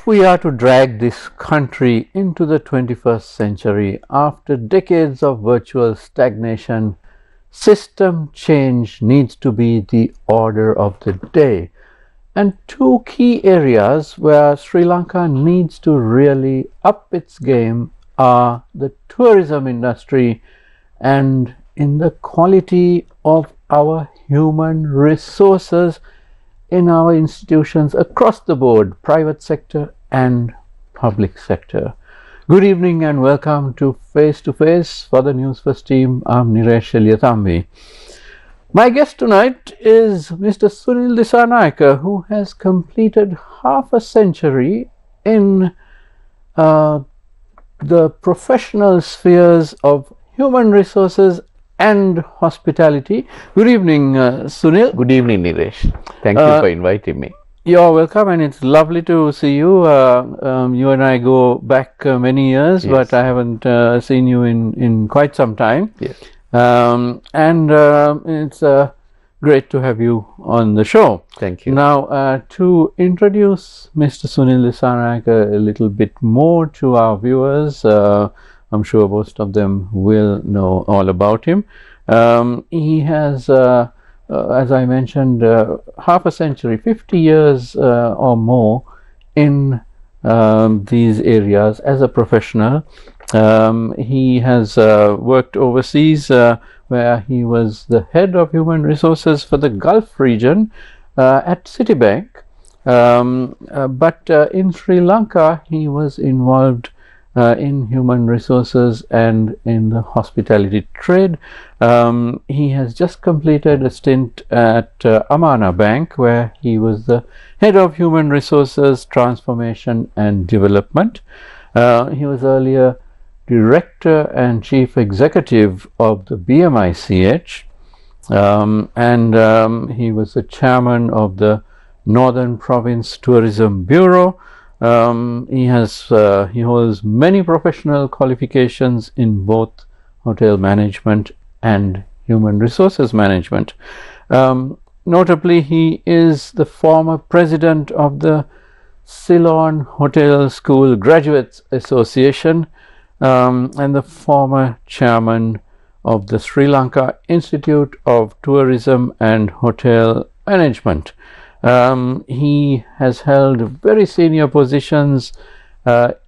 If we are to drag this country into the 21st century after decades of virtual stagnation, system change needs to be the order of the day. And two key areas where Sri Lanka needs to really up its game are the tourism industry and in the quality of our human resources in our institutions across the board, private sector and public sector. Good evening and welcome to Face to Face for the Newsfirst team. I'm Niresh Eliathambi. My guest tonight is Mr. Sunil Dissanayake, who has completed half a century in the professional spheres of human resources and hospitality. Good evening, Sunil. Good evening, Niresh. Thank you for inviting me. You're welcome, and it's lovely to see you. You and I go back many years, Yes. but I haven't seen you in quite some time. Yes. It's great to have you on the show. Thank you. Now, to introduce Mr. Sunil Dissanayake a little bit more to our viewers, I'm sure most of them will know all about him. He has, as I mentioned, half a century, 50 years or more in these areas as a professional. He has worked overseas where he was the head of human resources for the Gulf region at Citibank. But in Sri Lanka, he was involved in human resources and in the hospitality trade. He has just completed a stint at Amana Bank, where he was the head of human resources, transformation and development. He was earlier director and chief executive of the BMICH, and he was the chairman of the Northern Province Tourism Bureau. He holds many professional qualifications in both hotel management and human resources management. Notably, he is the former president of the Ceylon Hotel School Graduates Association and the former chairman of the Sri Lanka Institute of Tourism and Hotel Management. He has held very senior positions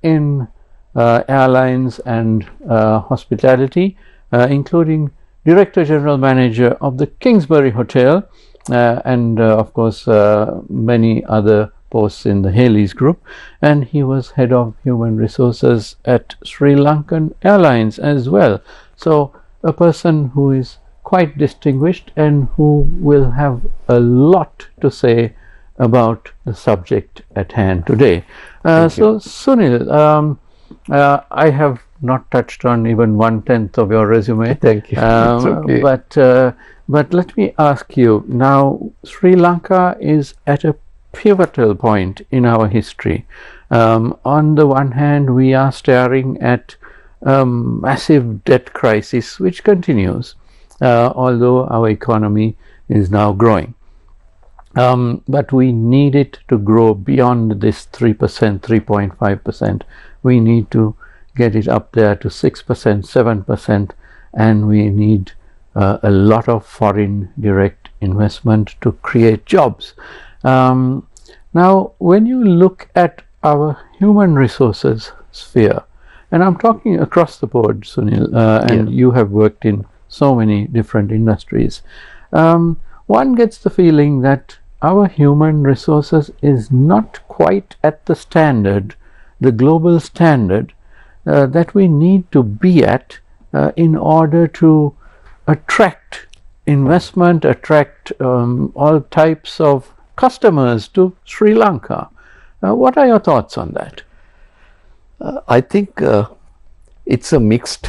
in airlines and hospitality, including Director General Manager of the Kingsbury Hotel and of course many other posts in the Hales Group, and he was head of human resources at Sri Lankan Airlines as well. So a person who is quite distinguished and who will have a lot to say about the subject at hand today. So Sunil, I have not touched on even 1/10 of your resume. Thank you. It's okay. But let me ask you now, Sri Lanka is at a pivotal point in our history. On the one hand, we are staring at a massive debt crisis which continues, although our economy is now growing. But we need it to grow beyond this 3%, 3.5%. We need to get it up there to 6%, 7%, and we need a lot of foreign direct investment to create jobs. Now, when you look at our human resources sphere, and I'm talking across the board, Sunil, and you have worked in so many different industries, one gets the feeling that our human resources is not quite at the standard, the global standard that we need to be at in order to attract investment, attract all types of customers to Sri Lanka. What are your thoughts on that? I think it's a mixed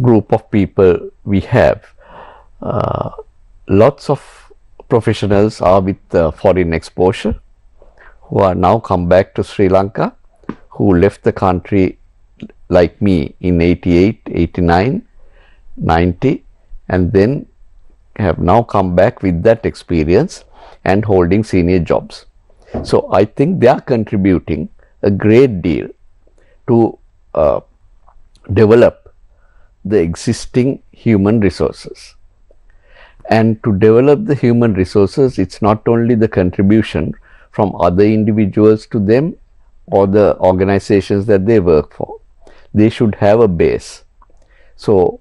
group of people we have. Lots of professionals are with foreign exposure who are now come back to Sri Lanka, who left the country like me in 88, 89, 90, and then have now come back with that experience and holding senior jobs. So I think they are contributing a great deal to develop the existing human resources. And to develop the human resources, it's not only the contribution from other individuals to them or the organizations that they work for. They should have a base. So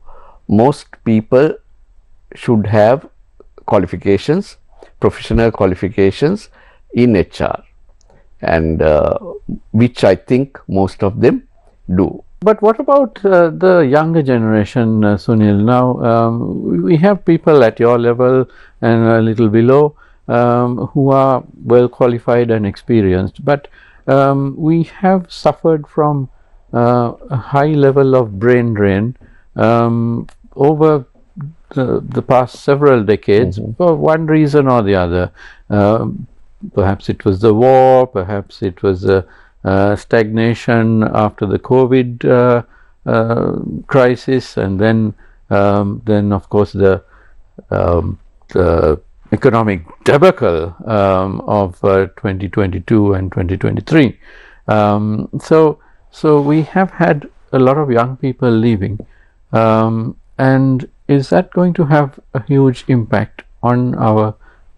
most people should have qualifications, professional qualifications in HR, and which I think most of them do. But what about the younger generation, Sunil? Now, we have people at your level and a little below who are well qualified and experienced, but we have suffered from a high level of brain drain over the past several decades for one reason or the other. Perhaps it was the war, perhaps it was stagnation after the COVID crisis, and then of course the economic debacle of 2022 and 2023. So we have had a lot of young people leaving, and is that going to have a huge impact on our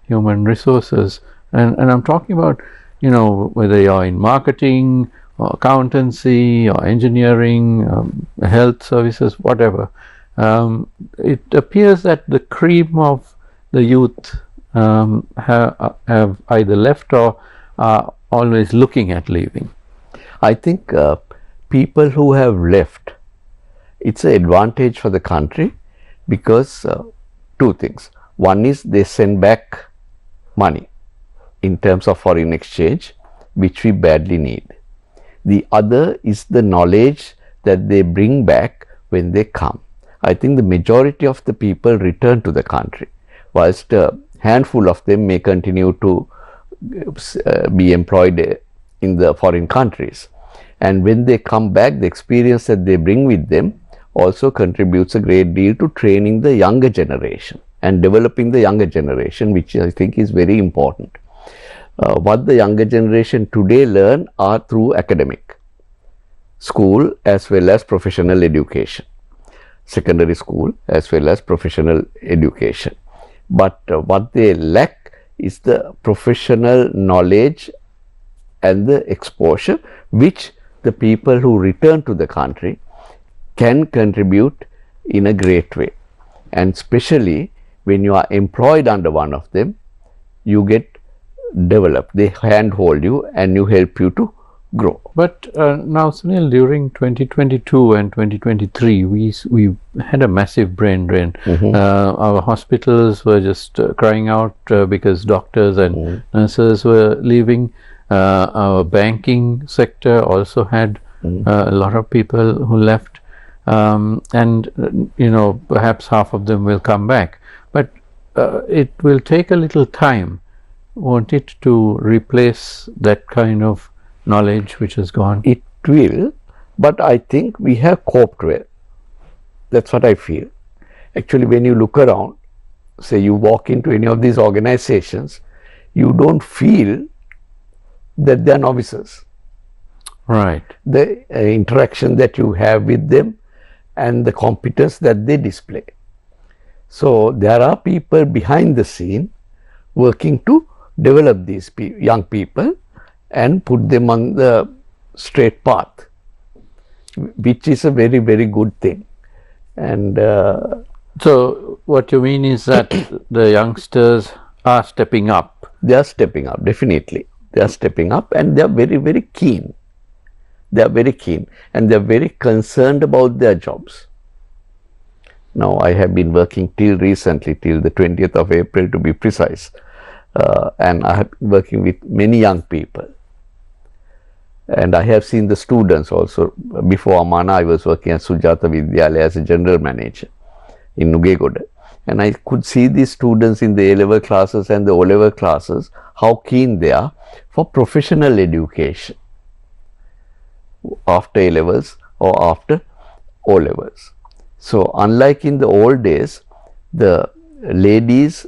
human resources? And I'm talking about, you know, whether you're in marketing or accountancy or engineering, health services, whatever. It appears that the cream of the youth have either left or are always looking at leaving. I think people who have left, it's an advantage for the country because two things. One is they send back money in terms of foreign exchange, which we badly need. The other is the knowledge that they bring back when they come. I think the majority of the people return to the country, whilst a handful of them may continue to be employed in the foreign countries. And when they come back, the experience that they bring with them also contributes a great deal to training the younger generation and developing the younger generation, which I think is very important. What the younger generation today learn are through academic, school as well as professional education, secondary school as well as professional education. But what they lack is the professional knowledge and the exposure which the people who return to the country can contribute in a great way. And especially when you are employed under one of them, you get developed. They handhold you and you help you to grow. But now, Sunil, during 2022 and 2023, we had a massive brain drain. Our hospitals were just crying out because doctors and nurses were leaving. Our banking sector also had a lot of people who left, and you know, perhaps half of them will come back. But it will take a little time, won't it, to replace that kind of knowledge which has gone? It will, but I think we have coped well. That's what I feel. Actually, when you look around, say you walk into any of these organizations, you don't feel that they are novices. Right. The interaction that you have with them and the competence that they display. So there are people behind the scene working to develop these young people and put them on the straight path, which is a very, very good thing. And so what you mean is that the youngsters are stepping up? They are stepping up, definitely. They are stepping up and they are very, very keen. They are very keen and they are very concerned about their jobs. Now, I have been working till recently, till the 20th of April to be precise, and I have been working with many young people. And I have seen the students also. Before Amana, I was working at Sujata Vidyalaya as a general manager in Nugegoda. And I could see these students in the A-level classes and the O-level classes, how keen they are for professional education after A-levels or after O-levels. So, unlike in the old days, the ladies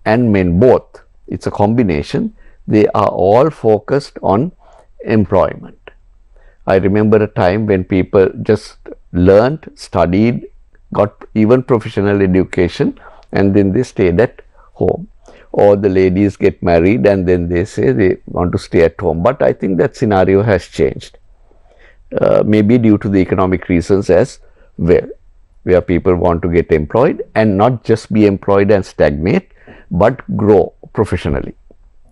and men both, it's a combination, they are all focused on employment. I remember a time when people just learned, studied, got even professional education, and then they stayed at home. Or the ladies get married and then they say they want to stay at home. But I think that scenario has changed. Maybe due to the economic reasons as well, where people want to get employed and not just be employed and stagnate, but grow professionally.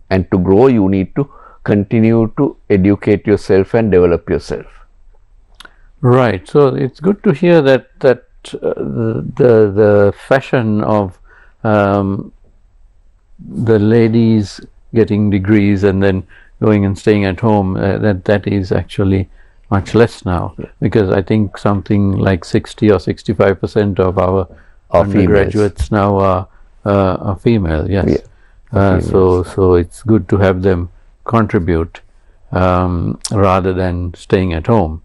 And to grow, you need to continue to educate yourself and develop yourself. Right. So it's good to hear that the fashion of the ladies getting degrees and then going and staying at home, that is actually much less now, because I think something like 60 or 65% of our undergraduates now are female. Yes. Yeah, so it's good to have them contribute rather than staying at home.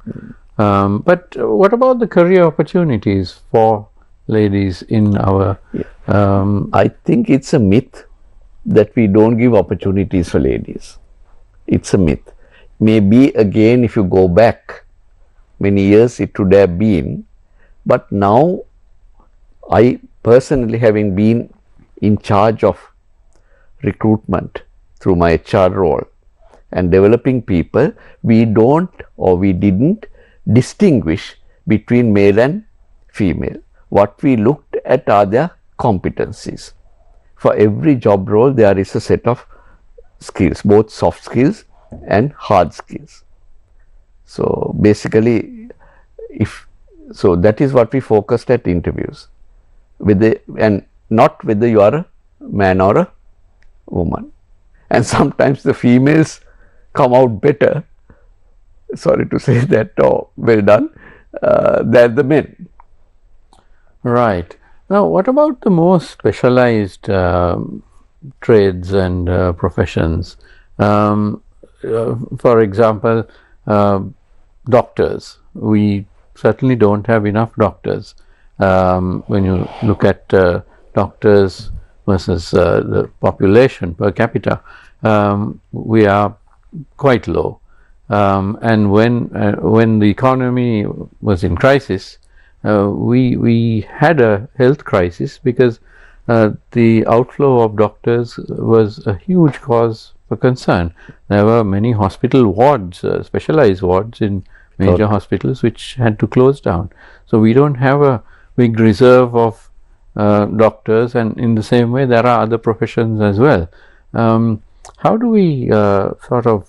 But what about the career opportunities for ladies in our? I think it's a myth that we don't give opportunities for ladies. It's a myth. Maybe again, if you go back many years, it would have been, but now I personally, having been in charge of recruitment through my HR role and developing people, we don't, or we didn't distinguish between male and female. What we looked at are their competencies. For every job role, there is a set of skills, both soft skills and hard skills. So basically, so that is what we focused at interviews, and not whether you are a man or a woman. And sometimes the females come out better, sorry to say that, or well done, than the men. Right. Now, what about the more specialized trades and professions? For example, doctors. We certainly don't have enough doctors. When you look at doctors versus the population per capita, we are quite low. And when the economy was in crisis, we had a health crisis because the outflow of doctors was a huge cause for concern. There were many hospital wards, specialized wards in major hospitals, which had to close down. So we don't have a big reserve of doctors, and in the same way there are other professions as well. How do we sort of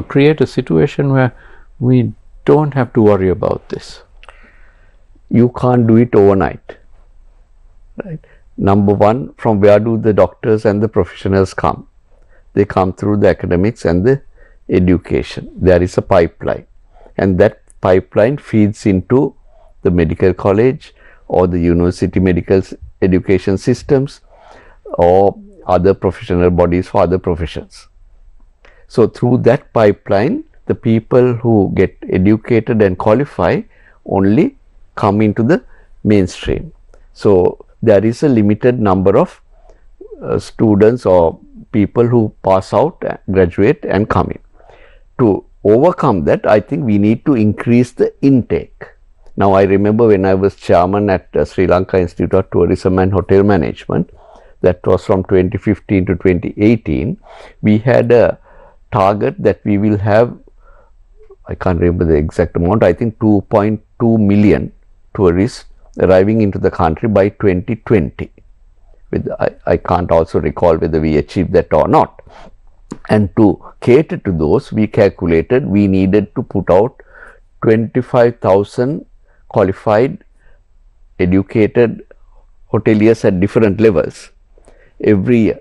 create a situation where we don't have to worry about this? You can't do it overnight, right? Number one, from where do the doctors and the professionals come? They come through the academics and the education. There is a pipeline, and that pipeline feeds into the medical college or the university medical education systems or other professional bodies for other professions. So through that pipeline, the people who get educated and qualify only come into the mainstream. So there is a limited number of students or people who pass out, graduate and come in. To overcome that, I think we need to increase the intake. Now, I remember when I was chairman at Sri Lanka Institute of Tourism and Hotel Management, that was from 2015 to 2018, we had a target that we will have, I can't remember the exact amount, I think 2.2 million tourists arriving into the country by 2020. I can't also recall whether we achieved that or not. And to cater to those, we calculated we needed to put out 25,000 qualified, educated hoteliers at different levels every year.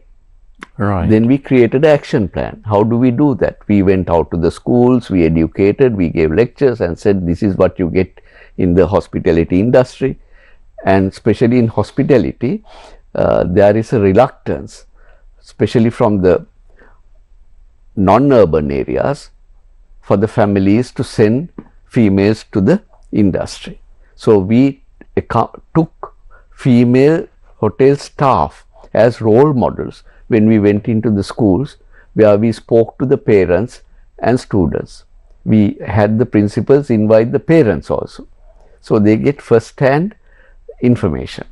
Right. Then we created an action plan. How do we do that? We went out to the schools, we educated, we gave lectures and said this is what you get in the hospitality industry. And especially in hospitality, there is a reluctance, especially from the non-urban areas, for the families to send females to the industry. So we took female hotel staff as role models when we went into the schools where we spoke to the parents and students. We had the principals invite the parents also, so they get first-hand information,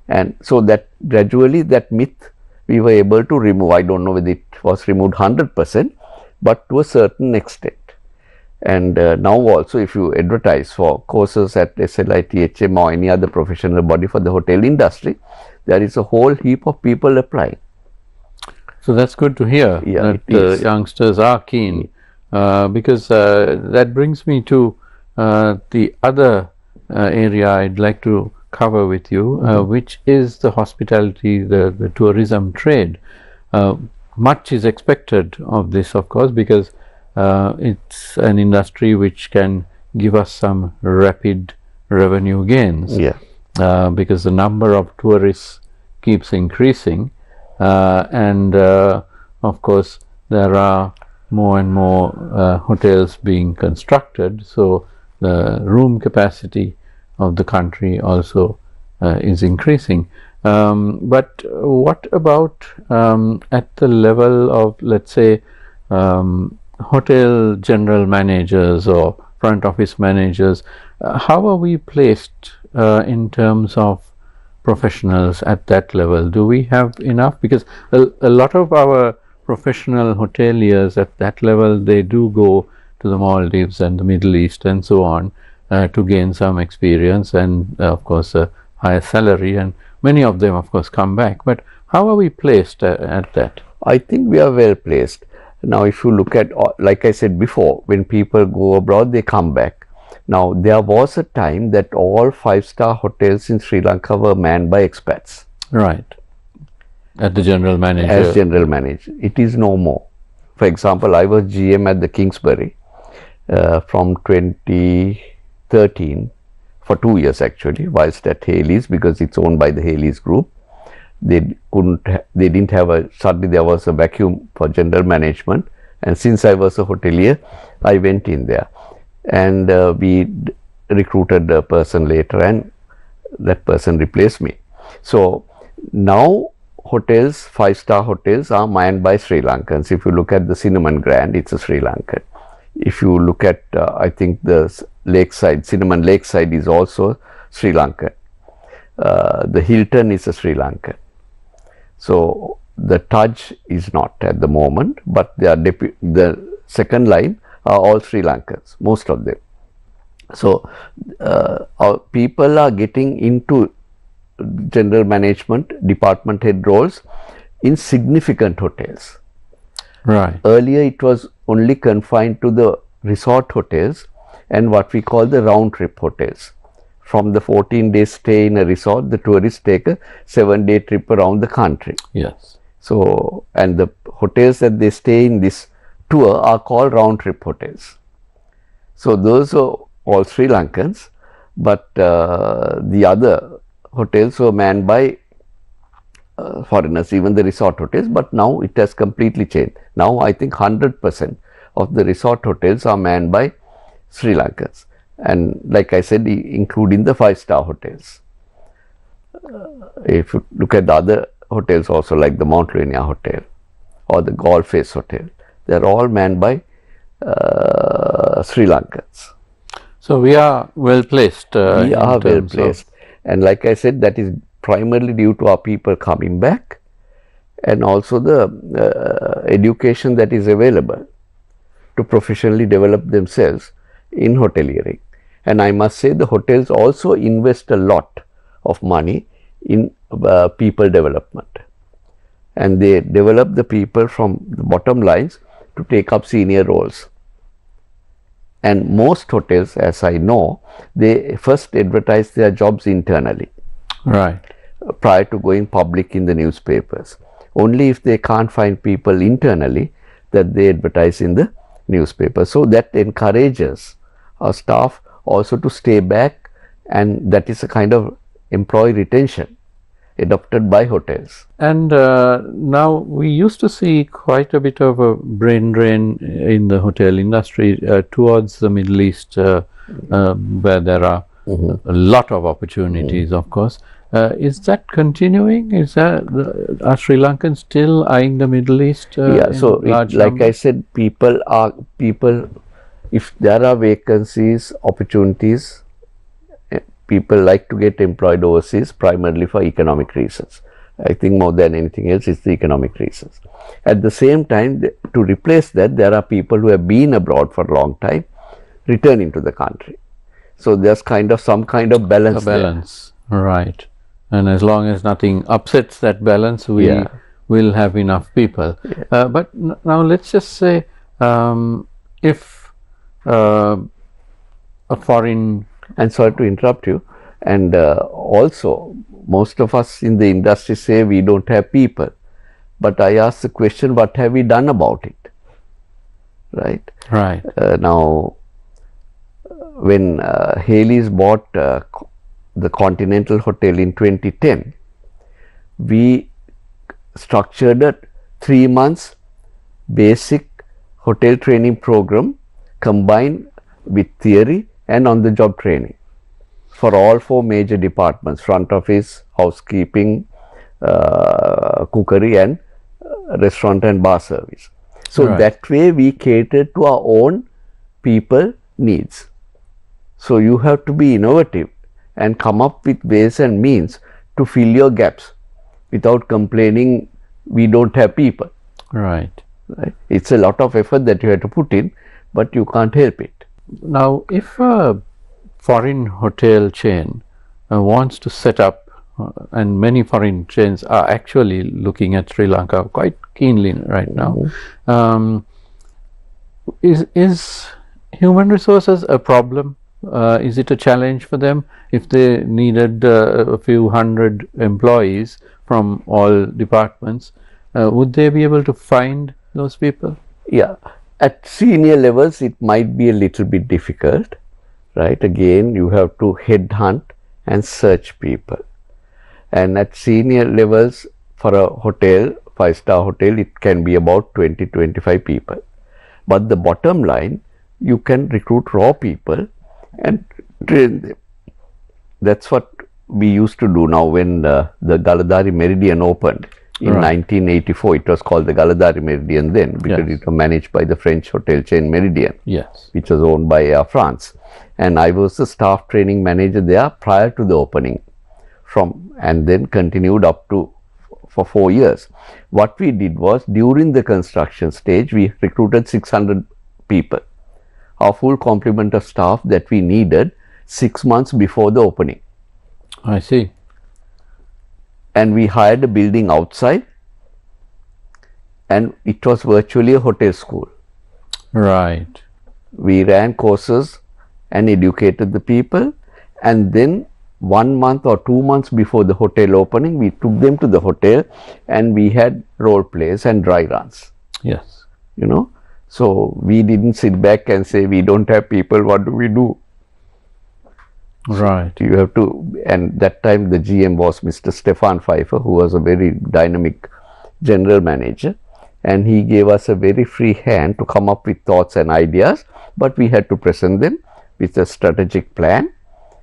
and so that gradually that myth we were able to remove. I don't know whether it was removed 100%, but to a certain extent. And now also, if you advertise for courses at SLITHM or any other professional body for the hotel industry, there is a whole heap of people applying. So that's good to hear that youngsters are keen, because that brings me to the other area I'd like to cover with you, which is the hospitality, the tourism trade. Much is expected of this, of course, because it's an industry which can give us some rapid revenue gains, because the number of tourists keeps increasing, and of course there are more and more hotels being constructed, so the room capacity of the country also is increasing. But what about at the level of, let's say, hotel general managers or front office managers? How are we placed in terms of professionals at that level? Do we have enough? Because a lot of our professional hoteliers at that level, they do go to the Maldives and the Middle East and so on to gain some experience and of course a higher salary, and many of them of course come back. But how are we placed at that? I think we are well placed. Now if you look at, like I said before, when people go abroad they come back. Now there was a time that all 5-star hotels in Sri Lanka were manned by expats. Right. At the general manager. As general manager. It is no more. For example, I was GM at the Kingsbury from 2013 for 2 years actually, whilst at Haley's, because it's owned by the Haley's group. They didn't have suddenly there was a vacuum for general management, and since I was a hotelier, I went in there, and we recruited a person later, and that person replaced me. So now hotels, 5-star hotels are manned by Sri Lankans. If you look at the Cinnamon Grand, it's a Sri Lankan. If you look at, I think the Lakeside, Cinnamon Lakeside is also Sri Lankan. The Hilton is a Sri Lankan. So the Taj is not at the moment, but they are the second line are all Sri Lankans, most of them. So our people are getting into general management, department head roles in significant hotels. Right. Earlier it was only confined to the resort hotels and what we call the round trip hotels. From the 14-day stay in a resort, the tourists take a 7-day trip around the country. Yes. So, and the hotels that they stay in this tour are called round trip hotels. So those are all Sri Lankans, but the other hotels were manned by foreigners, even the resort hotels, but now it has completely changed. Now I think 100% of the resort hotels are manned by Sri Lankans, and like I said, including the 5-star hotels. If you look at the other hotels also, like the Mount Rainier Hotel or the Golf Face Hotel, they are all manned by Sri Lankans. So we are well placed. We are well placed, and like I said, that is primarily due to our people coming back, and also the education that is available to professionally develop themselves in hoteliering. And I must say the hotels also invest a lot of money in people development, and they develop the people from the bottom lines to take up senior roles. And most hotels, as I know, they first advertise their jobs internally. Right. Prior to going public in the newspapers. Only if they can't find people internally that they advertise in the newspaper. So that encourages our staff also to stay back, and that is a kind of employee retention adopted by hotels. And now we used to see quite a bit of a brain drain in the hotel industry towards the Middle East, where there are a lot of opportunities, of course. Is that continuing? Are Sri Lankans still eyeing the Middle East? Yeah, so like I said, people, if there are vacancies, opportunities, people like to get employed overseas primarily for economic reasons. I think more than anything else, it's the economic reasons. At the same time, to replace that, there are people who have been abroad for a long time returning to the country. So there's some kind of balance. Right. And as long as nothing upsets that balance, we will have enough people. Yeah. But now let's just say if a foreign... And sorry to interrupt you. And also, most of us in the industry say we don't have people. But I ask the question, what have we done about it? Right? Right. Now, when Haley's bought the Continental Hotel in 2010, we structured a 3 months basic hotel training program combined with theory and on-the-job training for all 4 major departments: front office, housekeeping, cookery, and restaurant and bar service. So that way we catered to our own people needs. So you have to be innovative and come up with ways and means to fill your gaps without complaining we don't have people. Right. It's a lot of effort that you have to put in, but you can't help it. Now, if a foreign hotel chain wants to set up, and many foreign chains are actually looking at Sri Lanka quite keenly right now, is human resources a problem? Is it a challenge for them if they needed a few hundred employees from all departments? Would they be able to find those people? Yeah, at senior levels it might be a little bit difficult, right? Again, you have to headhunt and search people. And at senior levels for a hotel, 5-star hotel, it can be about 20-25 people. But the bottom line, you can recruit raw people and train them. That's what we used to do. Now when the Galadari Meridian opened in 1984, it was called the Galadari Meridian then, because it was managed by the French hotel chain Meridian, which was owned by Air France. And I was the staff training manager there prior to the opening, and then continued up to for 4 years. What we did was, during the construction stage, we recruited 600 people, our full complement of staff that we needed 6 months before the opening. I see. And we hired a building outside, and it was virtually a hotel school. Right. We ran courses and educated the people, and then 1 month or 2 months before the hotel opening, we took them to the hotel and we had role plays and dry runs. Yes. You know, so we didn't sit back and say we don't have people, what do we do? Right. So you have to, and that time the GM was Mr. Stefan Pfeiffer, who was a very dynamic general manager, and he gave us a very free hand to come up with thoughts and ideas, but we had to present them with a strategic plan,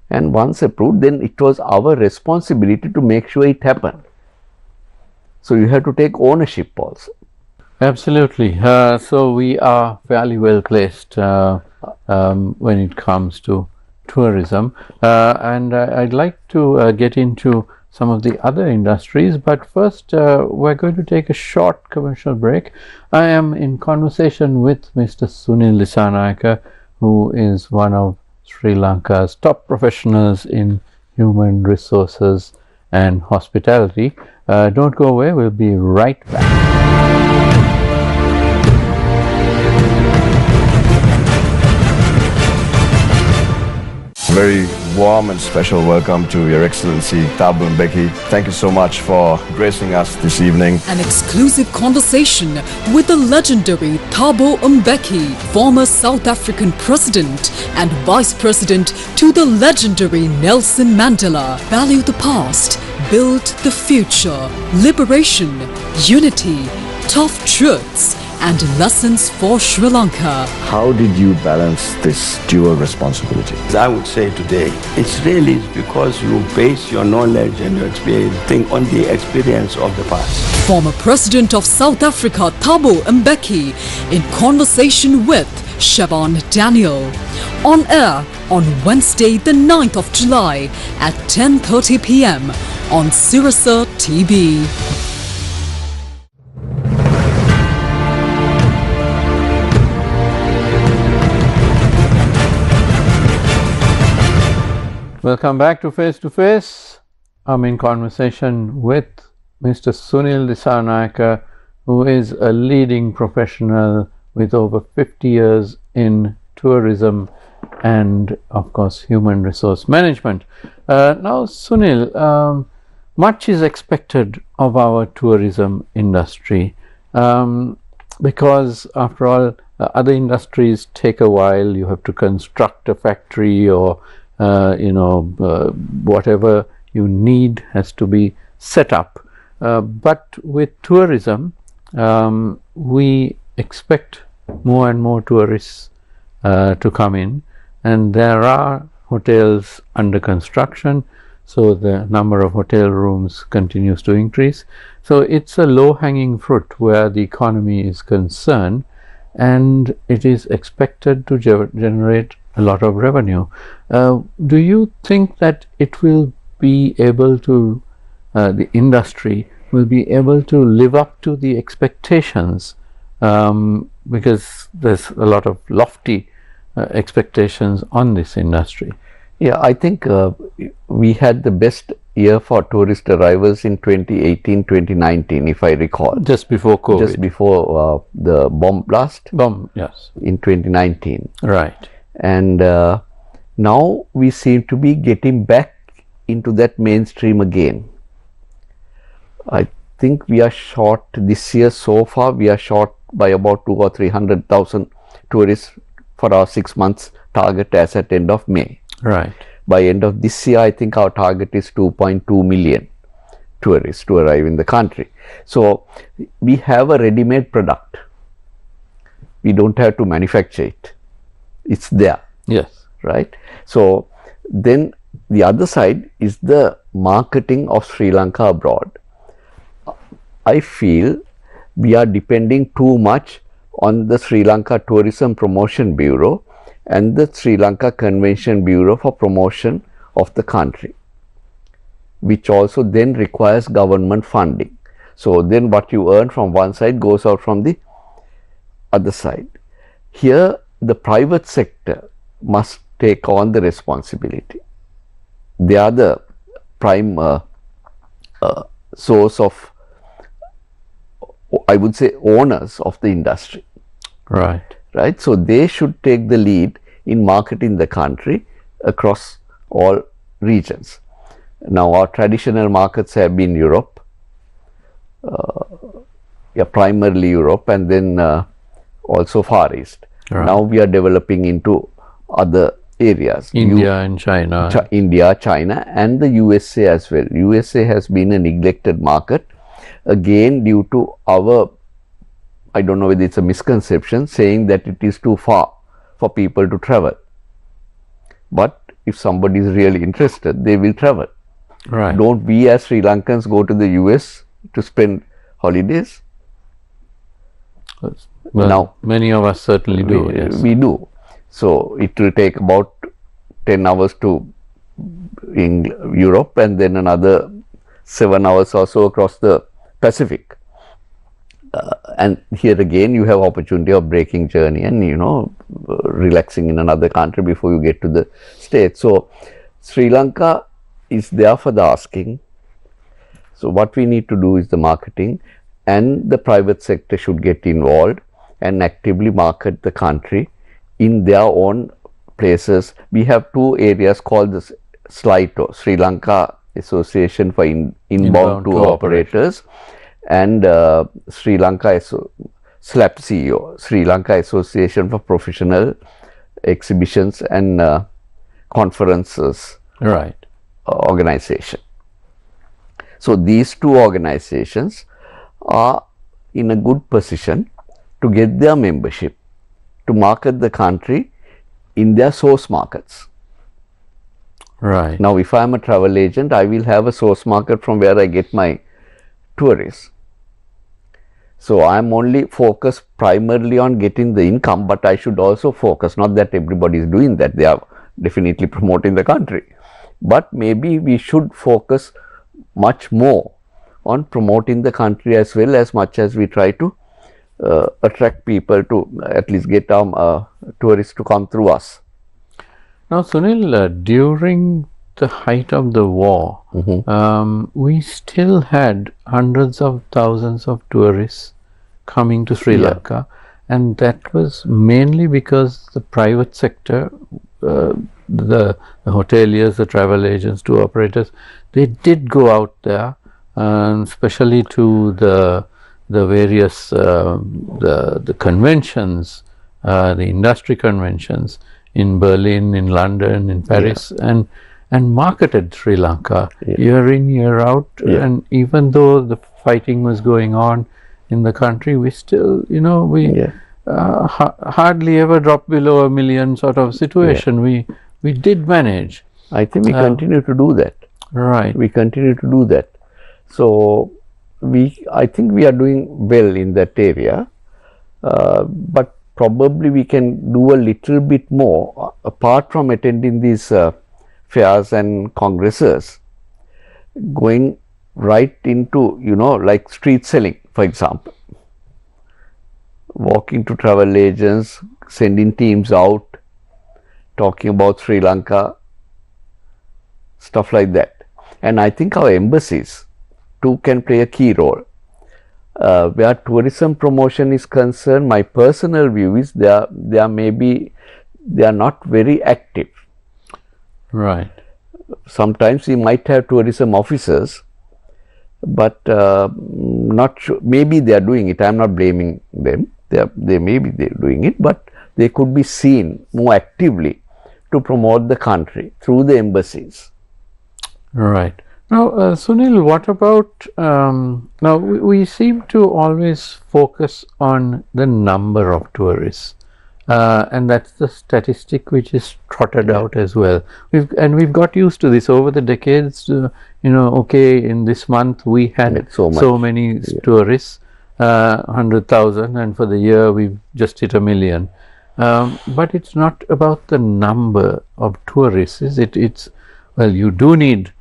and once approved, then it was our responsibility to make sure it happened. So you have to take ownership also. Absolutely. So we are fairly well placed when it comes to tourism, and I'd like to get into some of the other industries, but first we're going to take a short commercial break. I am in conversation with Mr. Sunil Dissanayake, who is one of Sri Lanka's top professionals in human resources and hospitality. Don't go away, we'll be right back. Very warm and special welcome to Your Excellency Thabo Mbeki. Thank you so much for gracing us this evening. An exclusive conversation with the legendary Thabo Mbeki, former South African President and Vice President to the legendary Nelson Mandela. Value the past, build the future. Liberation, unity, tough truths, and lessons for Sri Lanka. How did you balance this dual responsibility? I would say today, it's really because you base your knowledge and your experience on the experience of the past. Former President of South Africa Thabo Mbeki in conversation with Siobhan Daniel. On air on Wednesday the 9th of July at 10:30 p.m. on Sirasa TV. Welcome back to Face to Face. I'm in conversation with Mr. Sunil Dissanayake, who is a leading professional with over 50 years in tourism and, of course, human resource management. Now, Sunil, much is expected of our tourism industry because, after all, other industries take a while. You have to construct a factory or whatever you need has to be set up. But with tourism, we expect more and more tourists to come in, and there are hotels under construction, so the number of hotel rooms continues to increase. So it's a low-hanging fruit where the economy is concerned, and it is expected to generate a lot of revenue. Do you think that it will be able to, the industry will be able to live up to the expectations, because there's a lot of lofty expectations on this industry? Yeah, I think we had the best year for tourist arrivals in 2018-2019, if I recall. Just before COVID. Just before the bomb blast. Yes. In 2019. Right. And now we seem to be getting back into that mainstream again. I think we are short this year so far. We are short by about 200,000 or 300,000 tourists for our 6 months target as at end of May. Right. By end of this year, I think our target is 2.2 million tourists to arrive in the country. So we have a ready-made product. We don't have to manufacture it. It's there. Yes. Right. So then the other side is the marketing of Sri Lanka abroad. I feel we are depending too much on the Sri Lanka Tourism Promotion Bureau and the Sri Lanka Convention Bureau for promotion of the country, which also then requires government funding. So then what you earn from one side goes out from the other side. Here the private sector must take on the responsibility. They are the prime source of, I would say, owners of the industry. Right. Right. So they should take the lead in marketing the country across all regions. Now our traditional markets have been Europe, primarily Europe, and then also Far East. Right. Now we are developing into other areas. India and China. India, China, and the USA as well. USA has been a neglected market, again due to our, I don't know whether it's a misconception, saying that it is too far for people to travel. But if somebody is really interested, they will travel. Right. Don't we as Sri Lankans go to the US to spend holidays? Well, now, many of us certainly do. Yes. We do. So it will take about 10 hours to in Europe and then another 7 hours or so across the Pacific. And here again you have opportunity of breaking journey and relaxing in another country before you get to the States. So Sri Lanka is there for the asking. So what we need to do is the marketing, and the private sector should get involved and actively market the country in their own places. We have two areas called the SLITO, Sri Lanka Association for Inbound Tour Operators, and Sri Lanka SLAPCEO, Sri Lanka Association for Professional Exhibitions and Conferences organization. So these two organizations are in a good position to get their membership, to market the country in their source markets. Right. Now, if I am a travel agent, I will have a source market from where I get my tourists. So, I am only focused primarily on getting the income, but I should also focus, not that everybody is doing that, they are definitely promoting the country, but maybe we should focus much more on promoting the country as well, as much as we try to attract people to at least get our tourists to come through us. Now, Sunil, during the height of the war, we still had hundreds of thousands of tourists coming to Sri Lanka, and that was mainly because the private sector, the hoteliers, the travel agents, tour operators, they did go out there, especially to the various the conventions, the industry conventions in Berlin, in London, in Paris, and marketed Sri Lanka year in, year out. And even though the fighting was going on in the country, we still, we hardly ever dropped below 1 million sort of situation. We did manage. I think we continue to do that. Right. We continue to do that. So, I think we are doing well in that area, but probably we can do a little bit more apart from attending these fairs and congresses, going right into, like street selling, for example, walking to travel agents, sending teams out, talking about Sri Lanka, stuff like that. And I think our embassies too can play a key role. Where tourism promotion is concerned, my personal view is they are not very active. Right. Sometimes we might have tourism officers, but not sure. Maybe they are doing it. I am not blaming them. They may be doing it, but they could be seen more actively to promote the country through the embassies. Right. Now, Sunil, what about, now we seem to always focus on the number of tourists, and that's the statistic which is trotted out as well. We've got used to this over the decades. Okay, in this month we had so many tourists, 100,000, and for the year we've just hit 1 million. But it's not about the number of tourists, is it? It's, well, you do need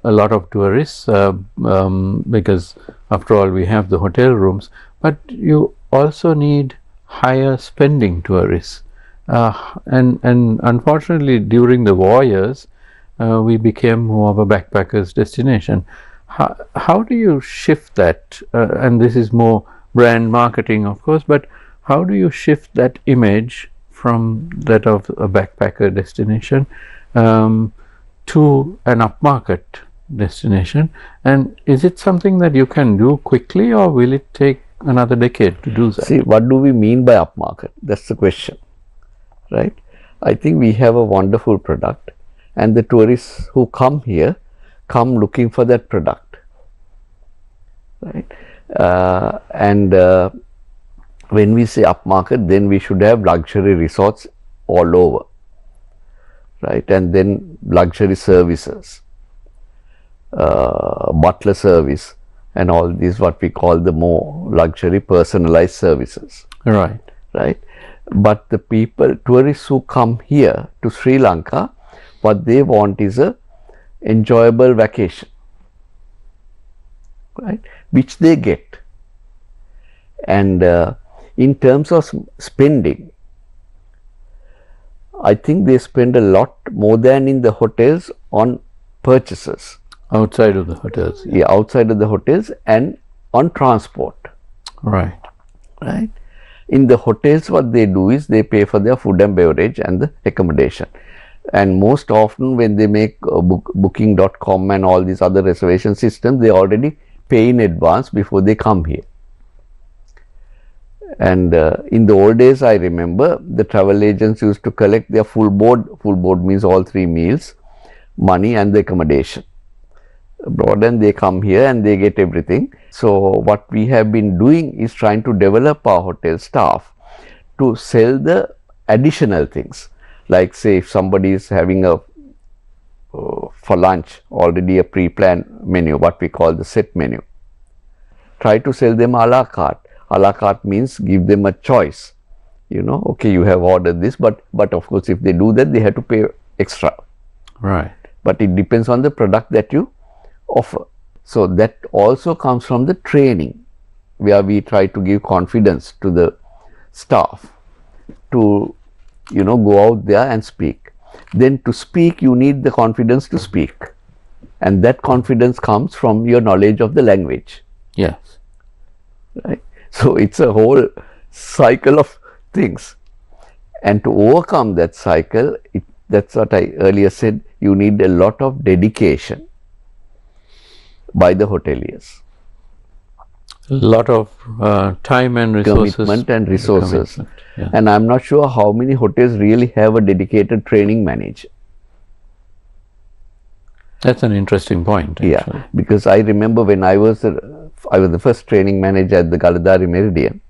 a lot of tourists because after all we have the hotel rooms, but you also need higher spending tourists, and unfortunately during the war years we became more of a backpackers destination. How do you shift that, and this is more brand marketing of course, but how do you shift that image from that of a backpacker destination to an upmarket destination, and is it something that you can do quickly, or will it take another decade to do that? See, what do we mean by upmarket? That's the question, right? I think we have a wonderful product, and the tourists who come here come looking for that product, right? When we say upmarket, then we should have luxury resorts all over, right? And then luxury services, butler service, and all these what we call the more luxury personalized services. Right. Right. But the tourists who come here to Sri Lanka, what they want is a enjoyable vacation, right, which they get. And in terms of spending, I think they spend a lot more than in the hotels on purchases. Outside of the hotels. Yeah, outside of the hotels and on transport. Right. Right. In the hotels, what they do is they pay for their food and beverage and the accommodation. And most often when they make booking.com and all these other reservation systems, they already pay in advance before they come here. And in the old days, I remember the travel agents used to collect their full board means all 3 meals, money and the accommodation abroad, and they come here and they get everything, So what we have been doing is trying to develop our hotel staff to sell the additional things, like say if somebody is having a for lunch already a pre-planned menu, what we call the set menu, try to sell them a la carte. A la carte means give them a choice, you know, okay, you have ordered this, but of course if they do that they have to pay extra, Right. but it depends on the product that you offer. So that also comes from the training, where we try to give confidence to the staff to, you know, go out there and speak. Then to speak, you need the confidence to speak, and that confidence comes from your knowledge of the language, Yes. right? So it's a whole cycle of things, and to overcome that cycle, that's what I earlier said, you need a lot of dedication by the hoteliers. A lot of time and resources. Commitment and resources. Commitment, yeah. And I'm not sure how many hotels really have a dedicated training manager. That's an interesting point, actually. Yeah, because I remember when I was the first training manager at the Galadari Meridian.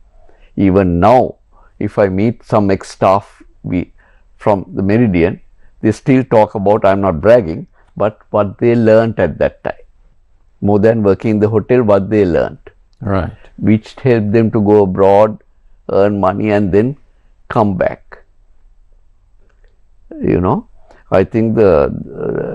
Even now, if I meet some ex-staff from the Meridian, they still talk about, I'm not bragging, but what they learnt at that time. More than working in the hotel, what they learnt. Right. Which helped them to go abroad, earn money and then come back. You know, I think the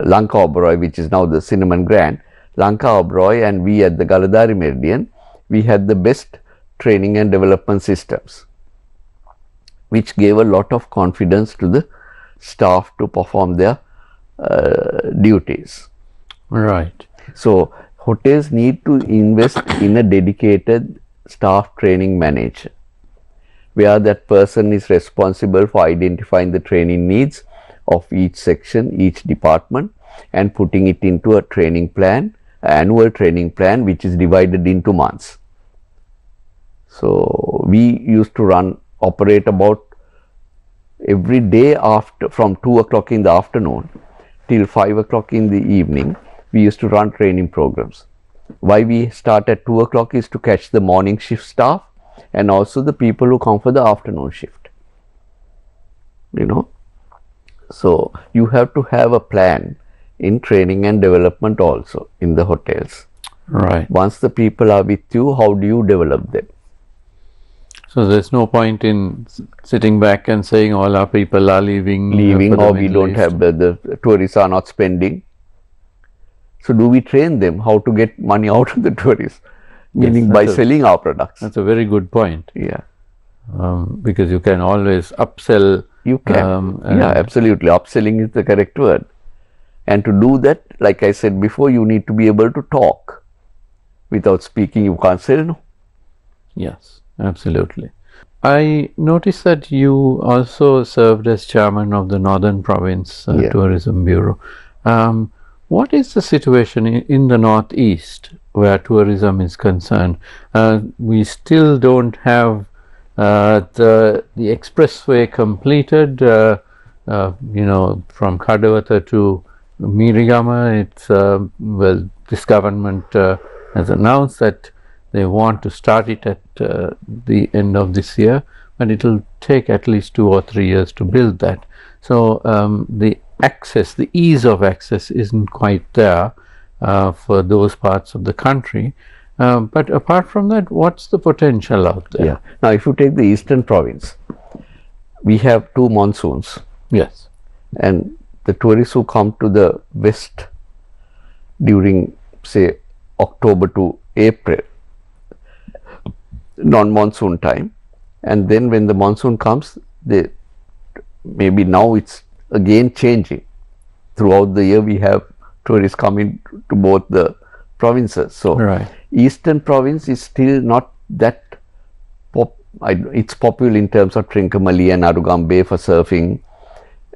Lanka Oberoi, which is now the Cinnamon Grand, Lanka Oberoi and we at the Galadari Meridian, we had the best training and development systems, which gave a lot of confidence to the staff to perform their duties. Right. So hotels need to invest in a dedicated staff training manager, where that person is responsible for identifying the training needs of each section, each department, and putting it into a training plan, annual training plan, which is divided into months. So we used to operate about every day after, from 2 o'clock in the afternoon till 5 o'clock in the evening. We used to run training programs. Why we start at 2 o'clock is to catch the morning shift staff and also the people who come for the afternoon shift, you know. So you have to have a plan in training and development also in the hotels. Right. Once the people are with you, how do you develop them? So there's no point in sitting back and saying all our people are leaving for the or we Middle don't East. have the tourists are not spending. So do we train them how to get money out of the tourists? Meaning by selling our products. That's a very good point. Yeah. Because you can always upsell. You can. Yeah, absolutely. Upselling is the correct word. And to do that, like I said before, you need to be able to talk. Without speaking, you can't sell, no? Yes, absolutely. I noticed that you also served as chairman of the Northern Province Tourism Bureau. What is the situation in the Northeast where tourism is concerned? We still don't have the expressway completed, you know, from Kadawatha to Mirigama. It's, well, this government has announced that they want to start it at the end of this year, but it will take at least 2 or 3 years to build that. So the access, the ease of access isn't quite there for those parts of the country. But apart from that, what's the potential out there? Yeah. Now, if you take the Eastern Province, we have 2 monsoons. Yes. And the tourists who come to the west during, say, October to April, non-monsoon time, and then when the monsoon comes, maybe now it's again changing. Throughout the year, we have tourists coming to both the provinces. So, right. Eastern Province is still not that it's popular in terms of Trincomalee and Arugam Bay for surfing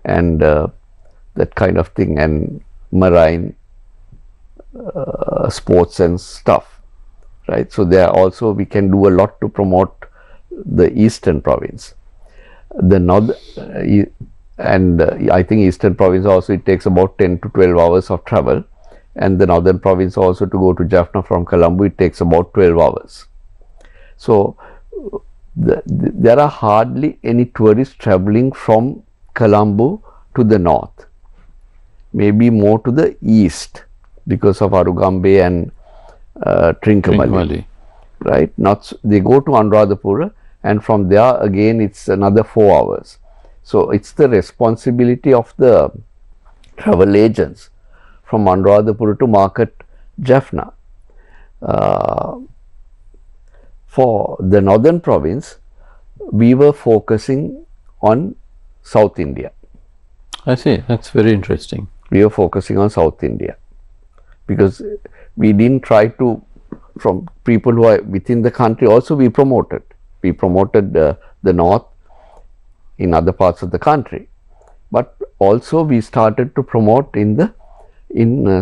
and that kind of thing, and marine sports and stuff, right? So there also we can do a lot to promote the Eastern Province. The North and I think Eastern Province also, it takes about 10 to 12 hours of travel, and the northern province also to go to Jaffna from Colombo, it takes about 12 hours. So there are hardly any tourists traveling from Colombo to the north, maybe more to the east because of Arugambe and Trincomalee, right? Not they go to Anuradhapura, and from there again it's another 4 hours. So it's the responsibility of the travel agents from Anuradhapura to market Jaffna. For the northern province, we were focusing on South India. I see, that's very interesting. We were focusing on South India because we didn't try to, from people who are within the country also we promoted. We promoted the north in other parts of the country, but also we started to promote in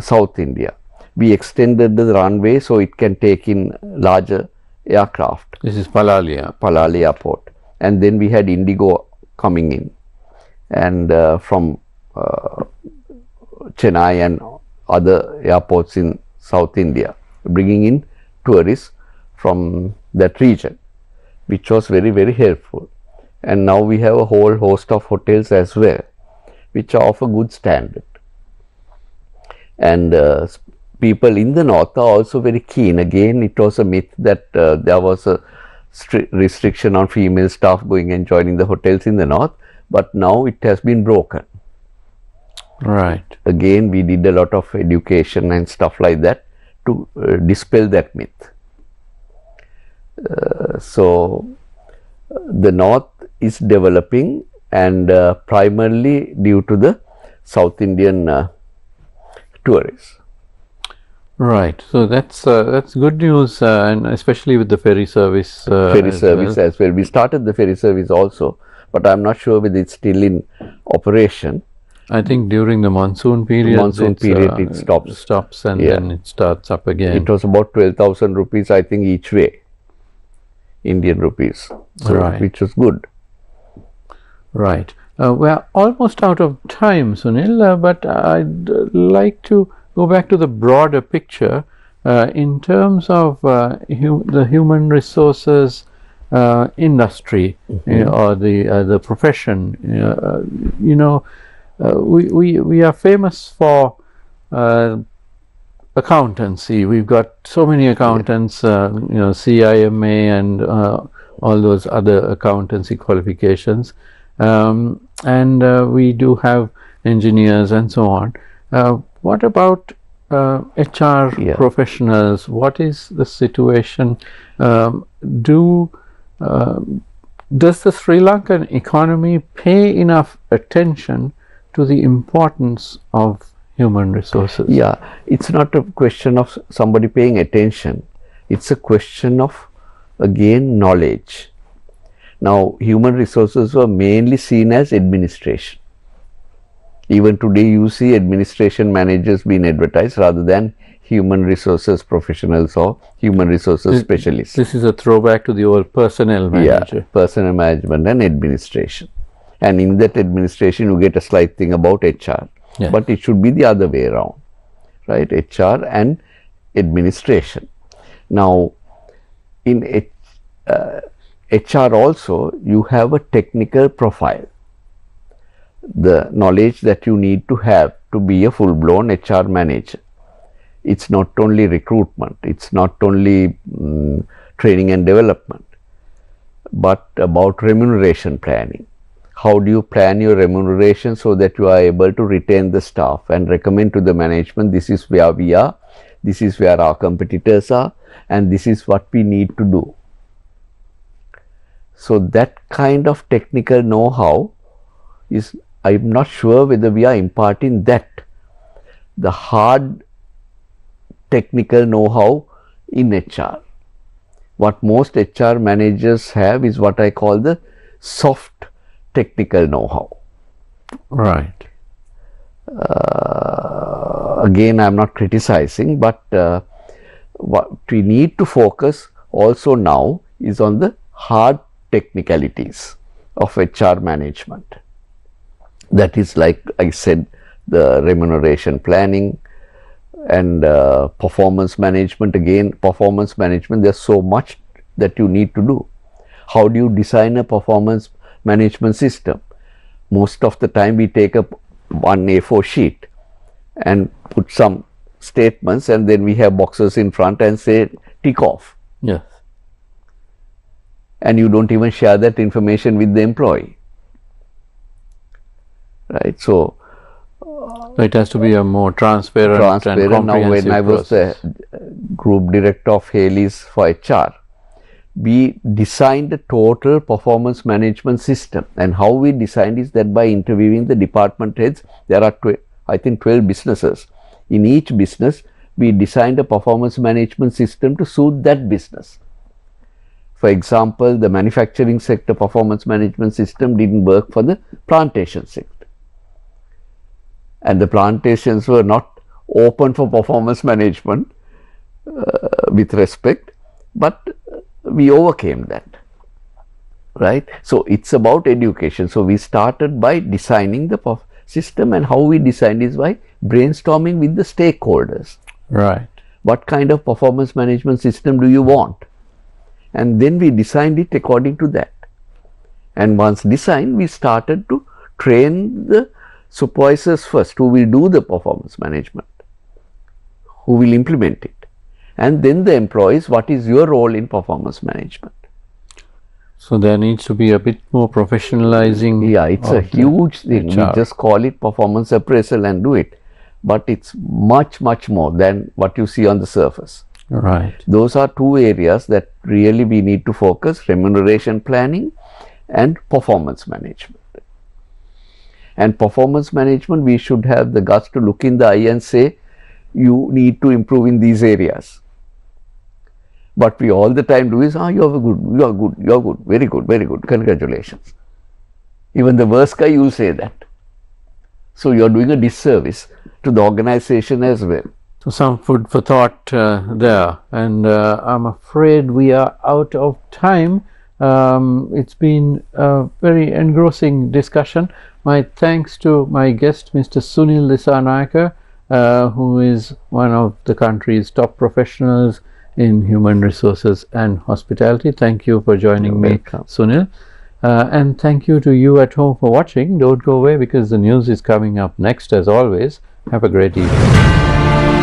South India. We extended the runway so it can take in larger aircraft. This is Palali Airport, and then we had Indigo coming in, and from Chennai and other airports in South India, bringing in tourists from that region, which was very, very helpful. And now we have a whole host of hotels as well, which are of a good standard. And people in the north are also very keen. Again, it was a myth that there was a restriction on female staff going and joining the hotels in the north, but now it has been broken. Right. Again, we did a lot of education and stuff like that to dispel that myth. So the north is developing, and primarily due to the South Indian tourists. Right. So that's good news, and especially with the ferry service. As well. We started the ferry service also, but I'm not sure whether it's still in operation. I think during the monsoon period, it stops, and then it starts up again. It was about 12,000 rupees, I think, each way, Indian rupees, so, right. Which was good. Right. We're almost out of time, Sunil, but I'd like to go back to the broader picture in terms of the human resources industry, or the profession. We are famous for accountancy. We've got so many accountants, CIMA and all those other accountancy qualifications, and we do have engineers and so on. What about HR professionals? What is the situation? Does the Sri Lankan economy pay enough attention to the importance of human resources? Yeah, it's not a question of somebody paying attention. It's a question of, again, knowledge. Now, human resources were mainly seen as administration. Even today, you see administration managers being advertised rather than human resources professionals or human resources specialists. This is a throwback to the old personnel manager. Yeah, personnel management and administration. And in that administration, you get a slight thing about HR. Yes. But it should be the other way around, right? HR and administration. Now, in HR also, you have a technical profile. The knowledge that you need to have to be a full-blown HR manager. It's not only recruitment, it's not only training and development, but about remuneration planning. How do you plan your remuneration so that you are able to retain the staff and recommend to the management, this is where we are, this is where our competitors are, and this is what we need to do. So that kind of technical know-how is, I'm not sure whether we are imparting that, the hard technical know-how in HR. What most HR managers have is what I call the soft technical know-how. Right. Again, I am not criticizing, but what we need to focus also now is on the hard technicalities of HR management. That is, like I said, the remuneration planning, and performance management. Again, performance management, there's so much that you need to do. How do you design a performance management system? Most of the time we take up one A4 sheet and put some statements, and then we have boxes in front and say tick off. Yes. And you don't even share that information with the employee, right? So it has to be a more transparent and comprehensive Now, when I was process. the group director of Haley's for HR, we designed a total performance management system, and how we designed is that by interviewing the department heads. There are I think 12 businesses. In each business we designed a performance management system to suit that business. For example, the manufacturing sector performance management system didn't work for the plantation sector, and the plantations were not open for performance management with respect, but we overcame that, right? So it's about education. So we started by designing the system, and how we designed is by brainstorming with the stakeholders. Right. What kind of performance management system do you want? And then we designed it according to that. And once designed, we started to train the supervisors first, who will do the performance management, who will implement it, and then the employees, what is your role in performance management? So there needs to be a bit more professionalizing. Yeah, it's a huge thing. We just call it performance appraisal and do it, but it's much more than what you see on the surface. Right. Those are two areas that really we need to focus: remuneration planning and performance management. And performance management, we should have the guts to look in the eye and say, you need to improve in these areas. But we all the time do is, you are good, very good, congratulations. Even the worst guy, you will say that. So you are doing a disservice to the organization as well. So some food for thought there, and I'm afraid we are out of time. It's been a very engrossing discussion. My thanks to my guest, Mr. Sunil Dissanayake, who is one of the country's top professionals in human resources and hospitality. Thank you for joining me, Sunil. And thank you to you at home for watching. Don't go away, because the news is coming up next as always. Have a great evening.